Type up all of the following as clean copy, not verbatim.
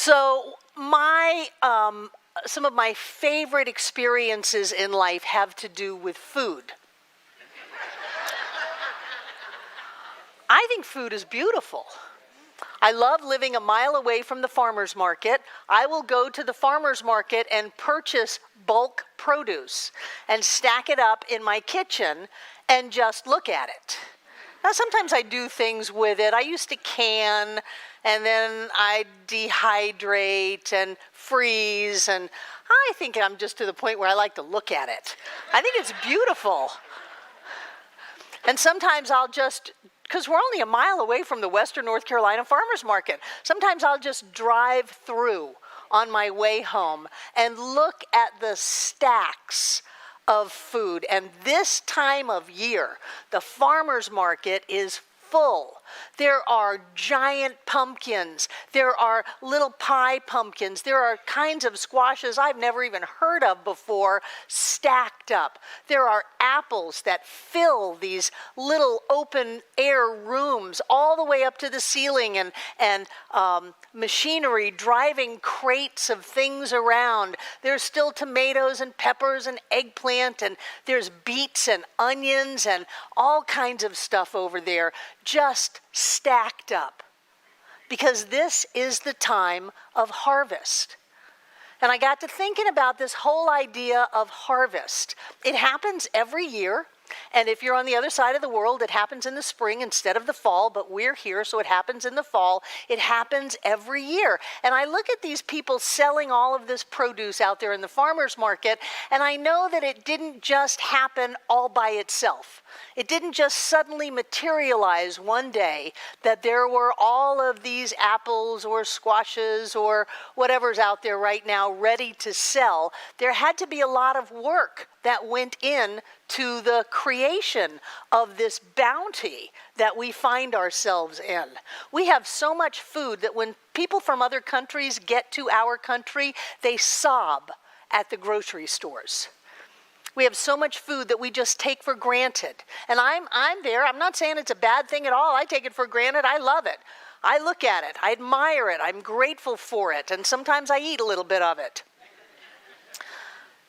So some of my favorite experiences in life have to do with food. I think food is beautiful. I love living a mile away from the farmer's market. I will go to the farmer's market and purchase bulk produce and stack it up in my kitchen and just look at it. Now, sometimes I do things with it. I used to can, and then I dehydrate and freeze, and I think I'm just to the point where I like to look at it. I think it's beautiful. And sometimes I'll just, because we're only a mile away from the Western North Carolina farmer's market, sometimes I'll just drive through on my way home and look at the stacks of food. And this time of year, the farmer's market is full. There are giant pumpkins. There are little pie pumpkins. There are kinds of squashes I've never even heard of before stacked up. There are apples that fill these little open air rooms all the way up to the ceiling, and machinery driving crates of things around. There's still tomatoes and peppers and eggplant, and there's beets and onions and all kinds of stuff over there just stacked up, because this is the time of harvest. And I got to thinking about this whole idea of harvest. It happens every year, and if you're on the other side of the world, it happens in the spring instead of the fall, but we're here, so it happens in the fall. It happens every year. And I look at these people selling all of this produce out there in the farmer's market, and I know that it didn't just happen all by itself. It didn't just suddenly materialize one day that there were all of these apples or squashes or whatever's out there right now ready to sell. There had to be a lot of work that went in to the creation of this bounty that we find ourselves in. We have so much food that when people from other countries get to our country, they sob at the grocery stores. We have so much food that we just take for granted. And I'm there. I'm not saying it's a bad thing at all. I take it for granted. I love it. I look at it. I admire it. I'm grateful for it. And sometimes I eat a little bit of it.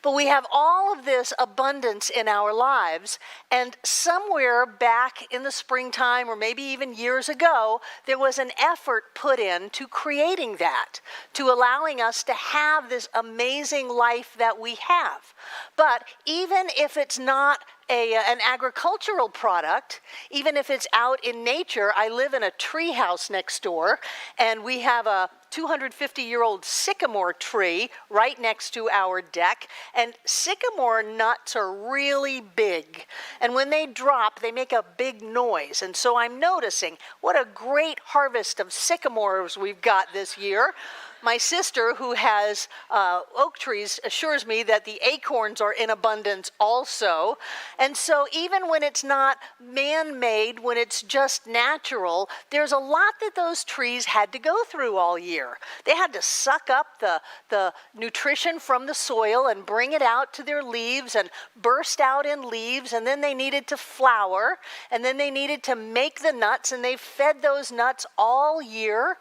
But we have all of this abundance in our lives, and somewhere back in the springtime, or maybe even years ago, there was an effort put in to creating that, to allowing us to have this amazing life that we have. But even if it's not an agricultural product, even if it's out in nature, I live in a tree house next door, and we have a 250-year-old sycamore tree right next to our deck, and sycamore nuts are really big, and when they drop, they make a big noise. And so I'm noticing what a great harvest of sycamores we've got this year. My sister, who has oak trees, assures me that the acorns are in abundance also. And so even when it's not man-made, when it's just natural, there's a lot that those trees had to go through all year. They had to suck up the nutrition from the soil and bring it out to their leaves and burst out in leaves, and then they needed to flower, and then they needed to make the nuts, and they fed those nuts all year.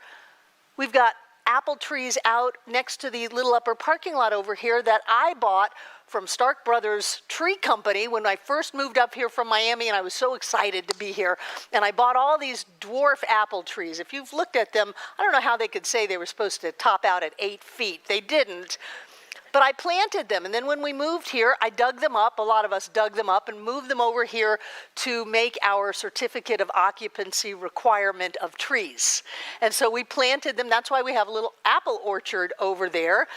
We've got apple trees out next to the little upper parking lot over here that I bought from Stark Brothers Tree Company when I first moved up here from Miami, and I was so excited to be here. And I bought all these dwarf apple trees. If you've looked at them, I don't know how they could say they were supposed to top out at 8 feet. They didn't. But I planted them, and then when we moved here, I dug them up. A lot of us dug them up and moved them over here to make our certificate of occupancy requirement of trees. And so we planted them. That's why we have a little apple orchard over there.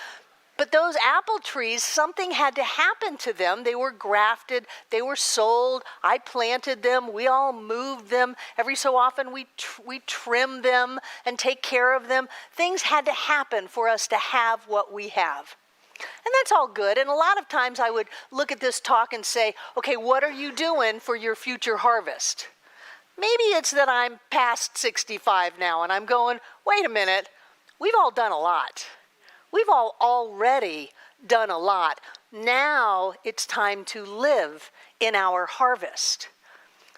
But those apple trees, something had to happen to them. They were grafted, they were sold. I planted them, we all moved them. Every so often we trim them and take care of them. Things had to happen for us to have what we have. And that's all good. And a lot of times I would look at this talk and say, okay, what are you doing for your future harvest? Maybe it's that I'm past 65 now and I'm going, wait a minute, we've all done a lot. We've all already done a lot. Now it's time to live in our harvest.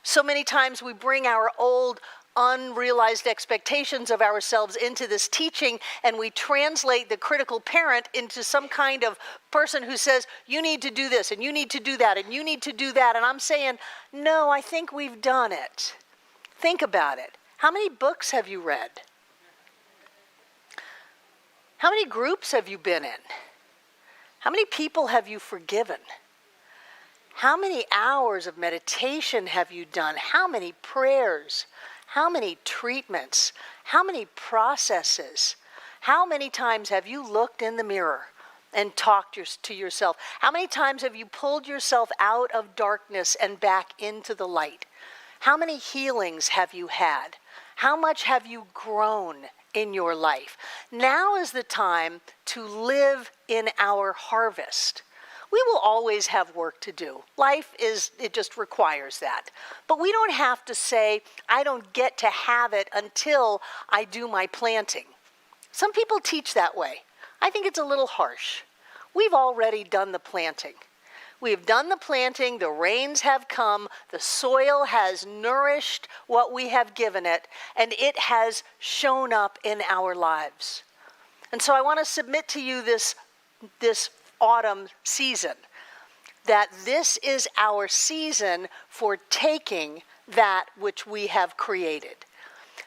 So many times we bring our old unrealized expectations of ourselves into this teaching, and we translate the critical parent into some kind of person who says, you need to do this, and you need to do that, and you need to do that. And I'm saying, no, I think we've done it. Think about it. How many books have you read? How many groups have you been in? How many people have you forgiven? How many hours of meditation have you done? How many prayers? How many treatments? How many processes? How many times have you looked in the mirror and talked to yourself? How many times have you pulled yourself out of darkness and back into the light? How many healings have you had? How much have you grown in your life? Now is the time to live in our harvest. We will always have work to do. Life it just requires that. But we don't have to say, I don't get to have it until I do my planting. Some people teach that way. I think it's a little harsh. We've already done the planting. We've done the planting, the rains have come, the soil has nourished what we have given it, and it has shown up in our lives. And so I want to submit to you this autumn season, that this is our season for taking that which we have created.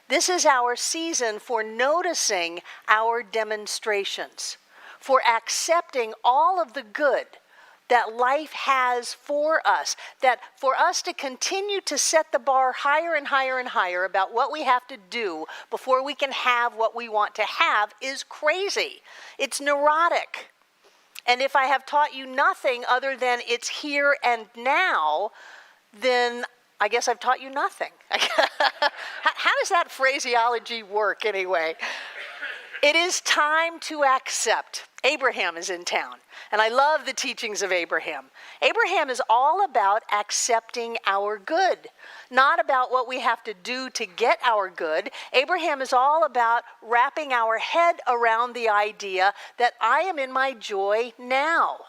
This is our season for noticing our demonstrations, for accepting all of the good that life has for us, that for us to continue to set the bar higher and higher and higher about what we have to do before we can have what we want to have is crazy. It's neurotic. And if I have taught you nothing other than it's here and now, then I guess I've taught you nothing. How does that phraseology work anyway? It is time to accept. Abraham is in town, and I love the teachings of Abraham. Abraham is all about accepting our good, not about what we have to do to get our good. Abraham is all about wrapping our head around the idea that I am in my joy now.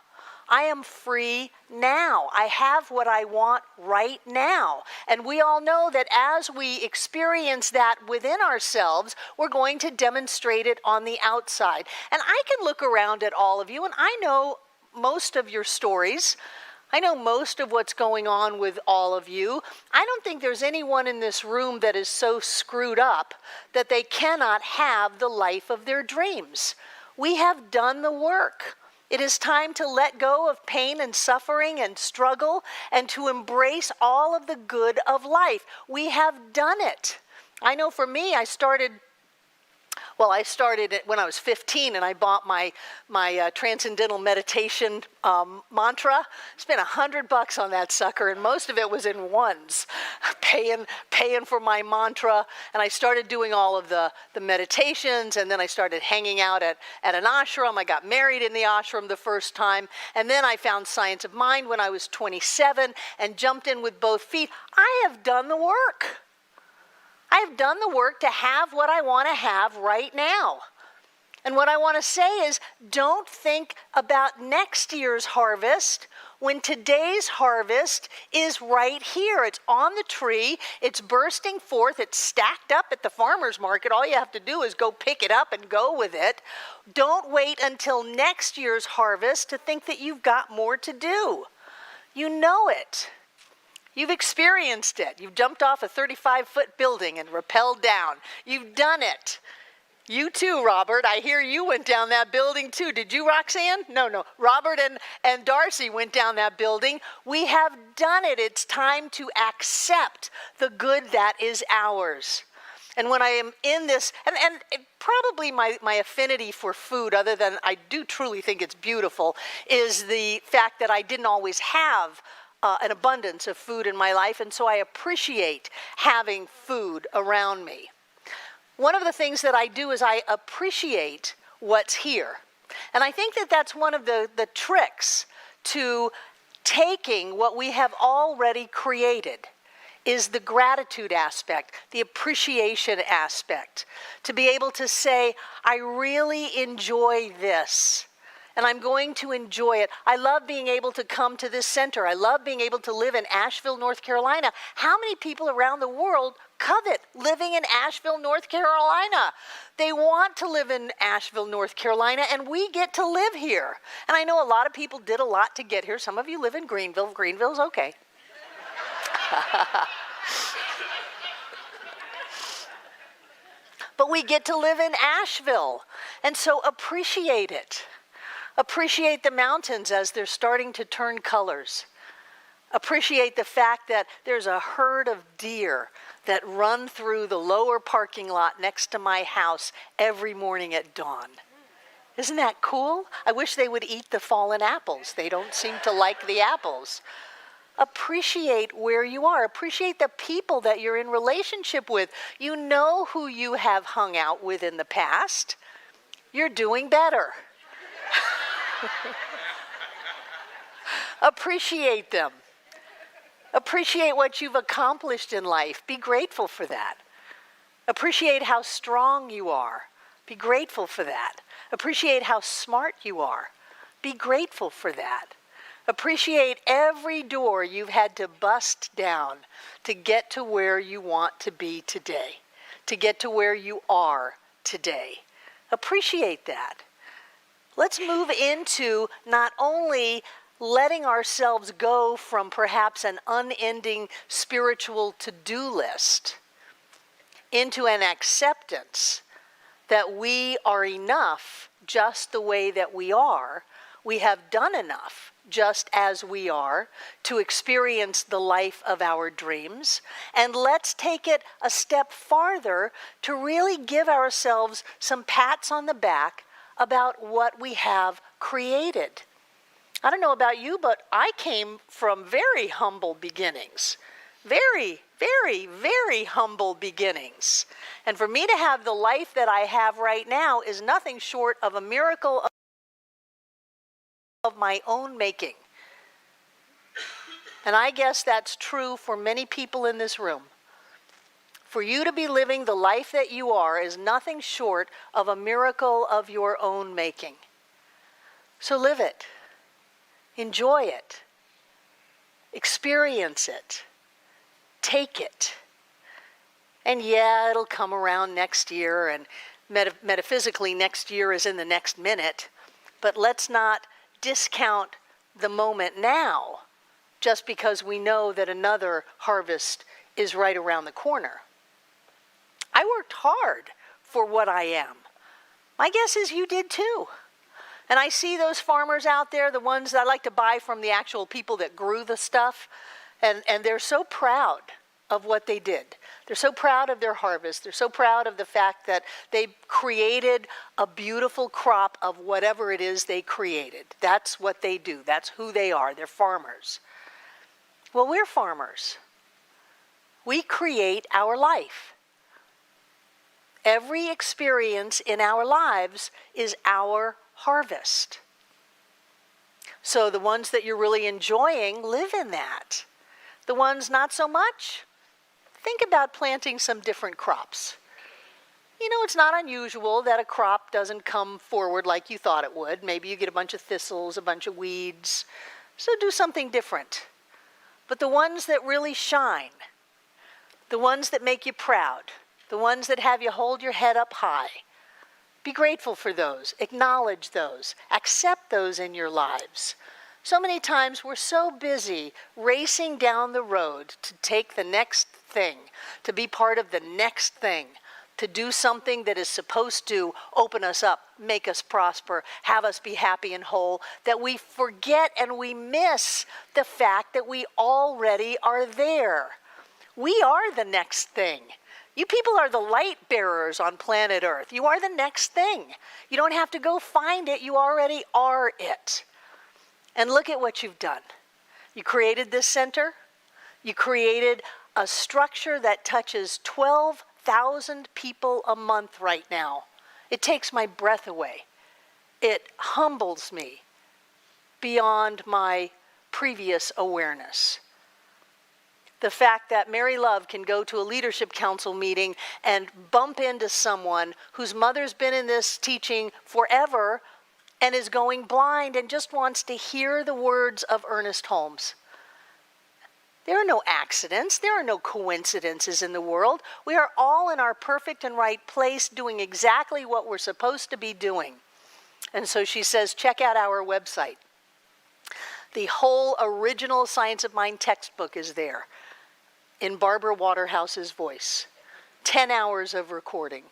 I am free now. I have what I want right now. And we all know that as we experience that within ourselves, we're going to demonstrate it on the outside. And I can look around at all of you, and I know most of your stories. I know most of what's going on with all of you. I don't think there's anyone in this room that is so screwed up that they cannot have the life of their dreams. We have done the work. It is time to let go of pain and suffering and struggle and to embrace all of the good of life. We have done it. I know for me, I started it when I was 15, and I bought my transcendental meditation mantra. Spent $100 on that sucker, and most of it was in ones, paying for my mantra. And I started doing all of the meditations, and then I started hanging out at an ashram. I got married in the ashram the first time, and then I found Science of Mind when I was 27 and jumped in with both feet. I have done the work. I have done the work to have what I want to have right now. And what I want to say is, don't think about next year's harvest when today's harvest is right here. It's on the tree, it's bursting forth, it's stacked up at the farmer's market. All you have to do is go pick it up and go with it. Don't wait until next year's harvest to think that you've got more to do. You know it. You've experienced it. You've jumped off a 35-foot building and rappelled down. You've done it. You too, Robert. I hear you went down that building too. Did you, Roxanne? No. Robert and Darcy went down that building. We have done it. It's time to accept the good that is ours. And when I am in this, and probably my affinity for food, other than I do truly think it's beautiful, is the fact that I didn't always have an abundance of food in my life, and so I appreciate having food around me. One of the things that I do is I appreciate what's here. And I think that that's one of the tricks to taking what we have already created, is the gratitude aspect, the appreciation aspect. To be able to say, I really enjoy this. and I'm going to enjoy it. I love being able to come to this center. I love being able to live in Asheville, North Carolina. How many people around the world covet living in Asheville, North Carolina? They want to live in Asheville, North Carolina, and we get to live here. And I know a lot of people did a lot to get here. Some of you live in Greenville. Greenville's okay. But we get to live in Asheville, and so appreciate it. Appreciate the mountains as they're starting to turn colors. Appreciate the fact that there's a herd of deer that run through the lower parking lot next to my house every morning at dawn. Isn't that cool? I wish they would eat the fallen apples. They don't seem to like the apples. Appreciate where you are. Appreciate the people that you're in relationship with. You know who you have hung out with in the past. You're doing better. Appreciate them. Appreciate what you've accomplished in life. Be grateful for that. Appreciate how strong you are. Be grateful for that. Appreciate how smart you are. Be grateful for that. Appreciate every door you've had to bust down to get to where you want to be today, to get to where you are today. Appreciate that. Let's move into not only letting ourselves go from perhaps an unending spiritual to-do list into an acceptance that we are enough just the way that we are. We have done enough just as we are to experience the life of our dreams. And let's take it a step farther to really give ourselves some pats on the back about what we have created. I don't know about you, but I came from very humble beginnings. Very, very, very humble beginnings. And for me to have the life that I have right now is nothing short of a miracle of my own making. And I guess that's true for many people in this room. For you to be living the life that you are is nothing short of a miracle of your own making. So live it. Enjoy it. Experience it. Take it. And yeah, it'll come around next year, and metaphysically next year is in the next minute. But let's not discount the moment now just because we know that another harvest is right around the corner. I worked hard for what I am. My guess is you did too. And I see those farmers out there, the ones that I like to buy from the actual people that grew the stuff, and they're so proud of what they did. They're so proud of their harvest. They're so proud of the fact that they created a beautiful crop of whatever it is they created. That's what they do. That's who they are. They're farmers. Well, we're farmers. We create our life. Every experience in our lives is our harvest. So the ones that you're really enjoying, live in that. The ones not so much, think about planting some different crops. You know, it's not unusual that a crop doesn't come forward like you thought it would. Maybe you get a bunch of thistles, a bunch of weeds. So do something different. But the ones that really shine, the ones that make you proud, the ones that have you hold your head up high, be grateful for those, acknowledge those, accept those in your lives. So many times we're so busy racing down the road to take the next thing, to be part of the next thing, to do something that is supposed to open us up, make us prosper, have us be happy and whole, that we forget and we miss the fact that we already are there. We are the next thing. You people are the light bearers on planet Earth. You are the next thing. You don't have to go find it. You already are it. And look at what you've done. You created this center. You created a structure that touches 12,000 people a month right now. It takes my breath away. It humbles me beyond my previous awareness. The fact that Mary Love can go to a leadership council meeting and bump into someone whose mother's been in this teaching forever and is going blind and just wants to hear the words of Ernest Holmes. There are no accidents. There are no coincidences in the world. We are all in our perfect and right place doing exactly what we're supposed to be doing. And so she says, check out our website. The whole original Science of Mind textbook is there in Barbara Waterhouse's voice. 10 hours of recording,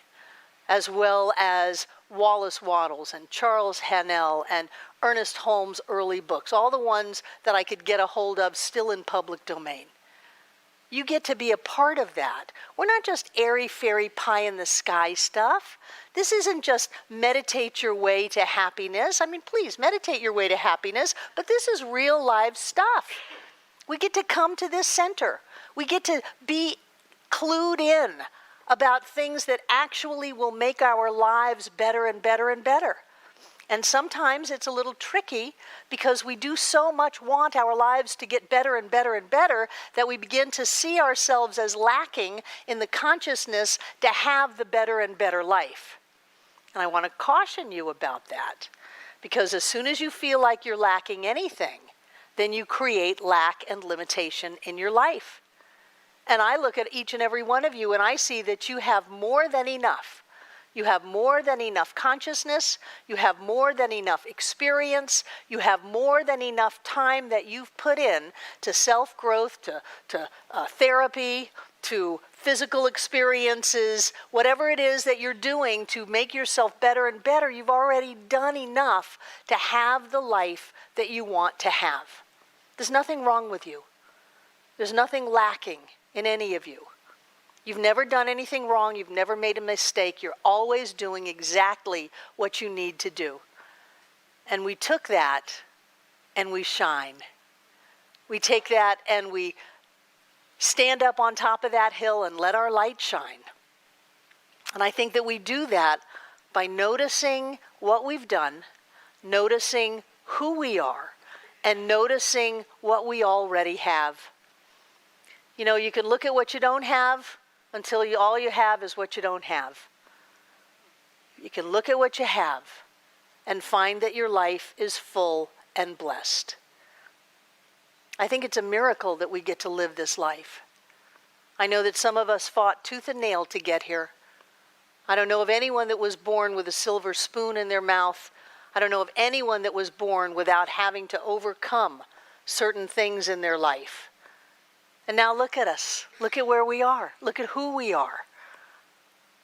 as well as Wallace Wattles and Charles Hannell and Ernest Holmes' early books, all the ones that I could get a hold of still in public domain. You get to be a part of that. We're not just airy-fairy pie-in-the-sky stuff. This isn't just meditate your way to happiness. I mean, please, meditate your way to happiness, but this is real live stuff. We get to come to this center. We get to be clued in about things that actually will make our lives better and better and better. And sometimes it's a little tricky because we do so much want our lives to get better and better and better that we begin to see ourselves as lacking in the consciousness to have the better and better life. And I want to caution you about that, because as soon as you feel like you're lacking anything, then you create lack and limitation in your life. And I look at each and every one of you and I see that you have more than enough. You have more than enough consciousness. You have more than enough experience. You have more than enough time that you've put in to self-growth, to therapy, to physical experiences, whatever it is that you're doing to make yourself better and better. You've already done enough to have the life that you want to have. There's nothing wrong with you. There's nothing lacking in any of you. You've never done anything wrong. You've never made a mistake. You're always doing exactly what you need to do. And we took that and we shine. We take that and we stand up on top of that hill and let our light shine. And I think that we do that by noticing what we've done, noticing who we are, and noticing what we already have. You know, you can look at what you don't have until all you have is what you don't have. You can look at what you have and find that your life is full and blessed. I think it's a miracle that we get to live this life. I know that some of us fought tooth and nail to get here. I don't know of anyone that was born with a silver spoon in their mouth. I don't know of anyone that was born without having to overcome certain things in their life. And now look at us. Look at where we are. Look at who we are.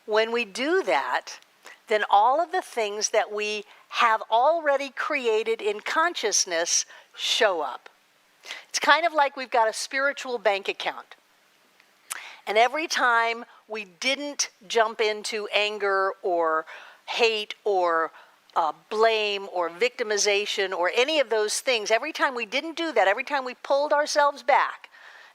When we do that, then all of the things that we have already created in consciousness show up. It's kind of like we've got a spiritual bank account. And every time we didn't jump into anger or hate or blame or victimization or any of those things, every time we didn't do that, every time we pulled ourselves back,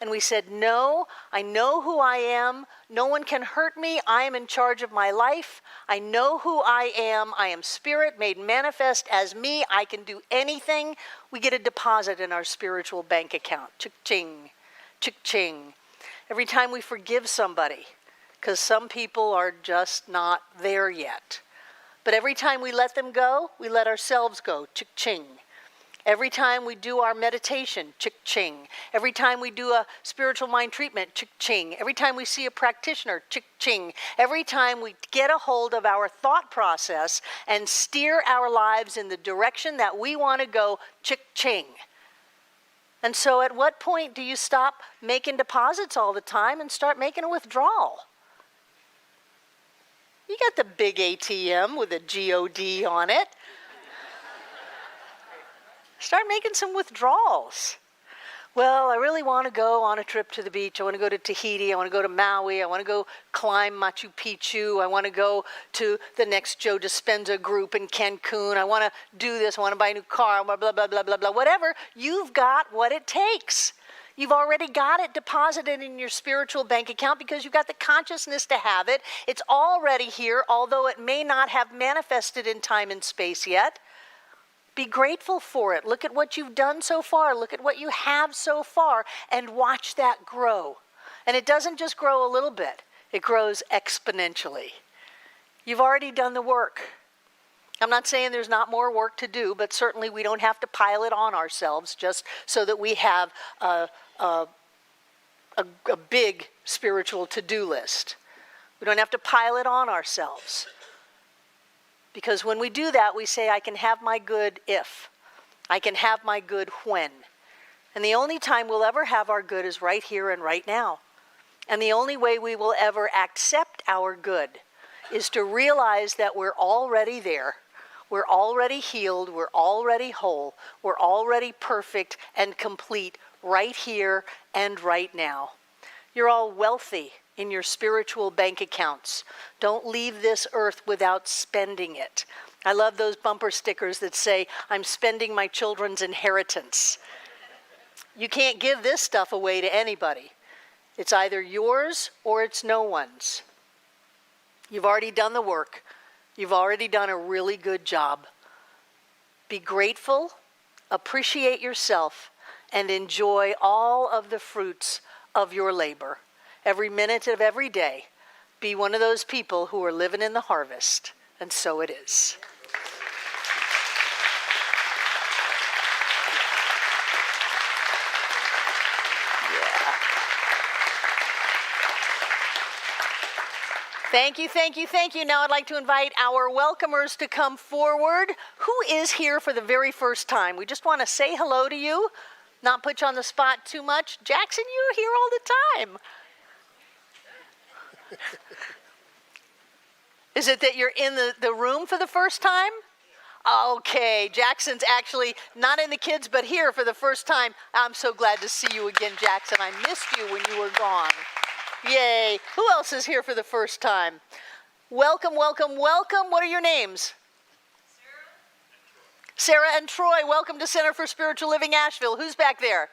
and we said, no, I know who I am. No one can hurt me. I am in charge of my life. I know who I am. I am spirit made manifest as me. I can do anything. We get a deposit in our spiritual bank account. Chick-ching, chick-ching. Every time we forgive somebody, because some people are just not there yet. But every time we let them go, we let ourselves go. Chick-ching. Every time we do our meditation, chick-ching. Every time we do a spiritual mind treatment, chick-ching. Every time we see a practitioner, chick-ching. Every time we get a hold of our thought process and steer our lives in the direction that we want to go, chick-ching. And so at what point do you stop making deposits all the time and start making a withdrawal? You got the big ATM with a GOD on it. Start making some withdrawals. Well, I really want to go on a trip to the beach. I want to go to Tahiti. I want to go to Maui. I want to go climb Machu Picchu. I want to go to the next Joe Dispenza group in Cancun. I want to do this. I want to buy a new car, blah, blah, blah, blah, blah, blah. Whatever. You've got what it takes. You've already got it deposited in your spiritual bank account because you've got the consciousness to have it. It's already here, although it may not have manifested in time and space yet. Be grateful for it. Look at what you've done so far. Look at what you have so far and watch that grow. And it doesn't just grow a little bit. It grows exponentially. You've already done the work. I'm not saying there's not more work to do, but certainly we don't have to pile it on ourselves just so that we have a big spiritual to-do list. We don't have to pile it on ourselves. Because when we do that, we say, I can have my good if. I can have my good when. And the only time we'll ever have our good is right here and right now. And the only way we will ever accept our good is to realize that we're already there. We're already healed. We're already whole. We're already perfect and complete right here and right now. You're all wealthy in your spiritual bank accounts. Don't leave this earth without spending it. I love those bumper stickers that say, I'm spending my children's inheritance. You can't give this stuff away to anybody. It's either yours or it's no one's. You've already done the work. You've already done a really good job. Be grateful, appreciate yourself, and enjoy all of the fruits of your labor. Every minute of every day, be one of those people who are living in the harvest. And so it is. Thank you, thank you, thank you. Now I'd like to invite our welcomers to come forward. Who is here for the very first time? We just want to say hello to you, not put you on the spot too much. Jackson, you're here all the time. Is it that you're in the room for the first time? Okay, Jackson's actually not in the kids, but here for the first time. I'm so glad to see you again, Jackson. I missed you when you were gone. Yay. Who else is here for the first time? Welcome, welcome, welcome. What are your names? Sarah and Troy. Welcome to Center for Spiritual Living Asheville. Who's back there?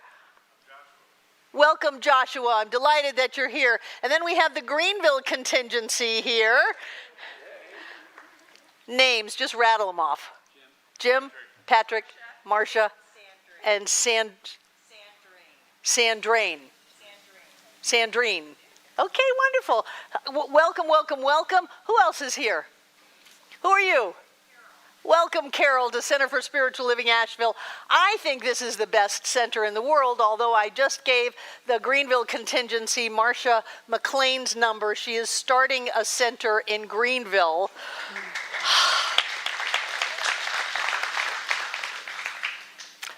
Joshua. Welcome, Joshua. I'm delighted that you're here. And then we have the Greenville contingency here. Names, just rattle them off. Jim, Patrick, Marcia, and Sandrine. Okay, wonderful. Welcome, welcome, welcome. Who else is here? Who are you? Welcome, Carol, to Center for Spiritual Living Asheville. I think this is the best center in the world, although I just gave the Greenville contingency Marcia McLean's number. She is starting a center in Greenville.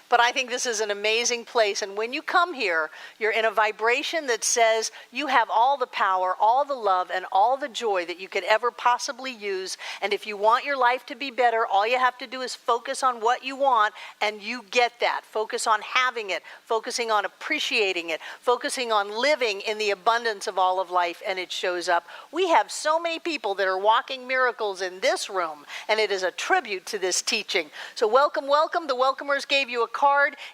But I think this is an amazing place. And when you come here, you're in a vibration that says you have all the power, all the love, and all the joy that you could ever possibly use. And if you want your life to be better, all you have to do is focus on what you want, and you get that. Focus on having it, focusing on appreciating it, focusing on living in the abundance of all of life, and it shows up. We have so many people that are walking miracles in this room, and it is a tribute to this teaching. So welcome, welcome. The welcomers gave you a card.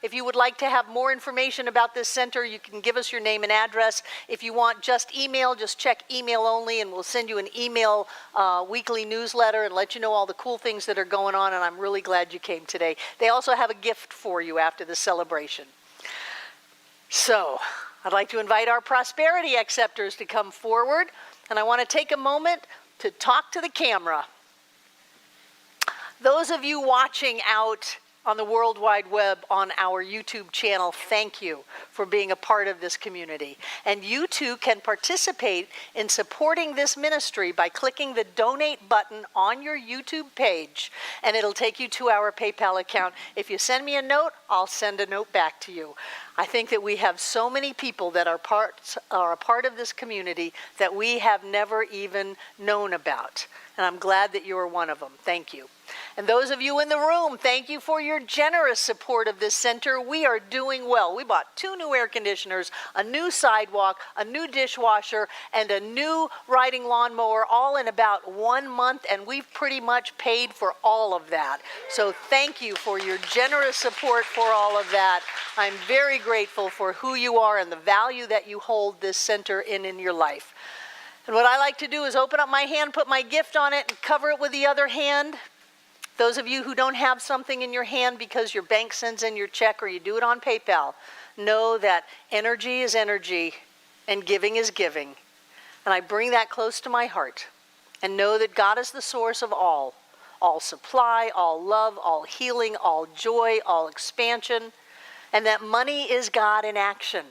If you would like to have more information about this center, you can give us your name and address. If you want just email, just check email only, and we'll send you an email weekly newsletter and let you know all the cool things that are going on, and I'm really glad you came today. They also have a gift for you after the celebration. So, I'd like to invite our prosperity acceptors to come forward, and I want to take a moment to talk to the camera. Those of you watching out on the World Wide Web on our YouTube channel, thank you for being a part of this community. And you too can participate in supporting this ministry by clicking the donate button on your YouTube page, and it'll take you to our PayPal account. If you send me a note, I'll send a note back to you. I think that we have so many people that are a part of this community that we have never even known about. And I'm glad that you are one of them. Thank you. And those of you in the room, thank you for your generous support of this center. We are doing well. We bought 2 new air conditioners, a new sidewalk, a new dishwasher, and a new riding lawnmower, all in about 1 month, and we've pretty much paid for all of that. So thank you for your generous support for all of that. I'm very grateful for who you are and the value that you hold this center in your life. And what I like to do is open up my hand, put my gift on it, and cover it with the other hand. Those of you who don't have something in your hand because your bank sends in your check or you do it on PayPal, know that energy is energy and giving is giving. And I bring that close to my heart and know that God is the source of all all supply, all love, all healing, all joy, all expansion, and that money is God in action.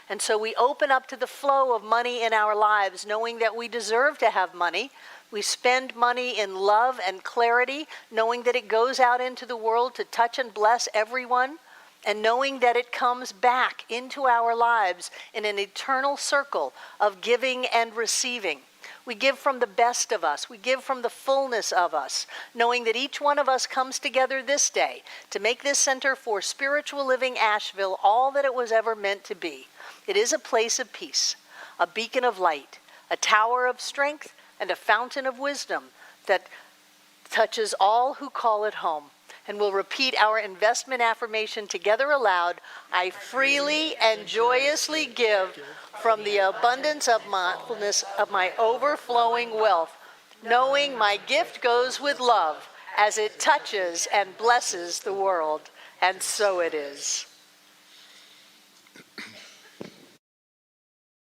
And so we open up to the flow of money in our lives, knowing that we deserve to have money. We spend money in love and clarity, knowing that it goes out into the world to touch and bless everyone, and knowing that it comes back into our lives in an eternal circle of giving and receiving. We give from the best of us. We give from the fullness of us, knowing that each one of us comes together this day to make this center for spiritual living Asheville all that it was ever meant to be. It is a place of peace, a beacon of light, a tower of strength, and a fountain of wisdom that touches all who call it home. And we'll repeat our investment affirmation together aloud. I freely and joyously give from the abundance of mindfulness of my overflowing wealth, knowing my gift goes with love as it touches and blesses the world. And so it is.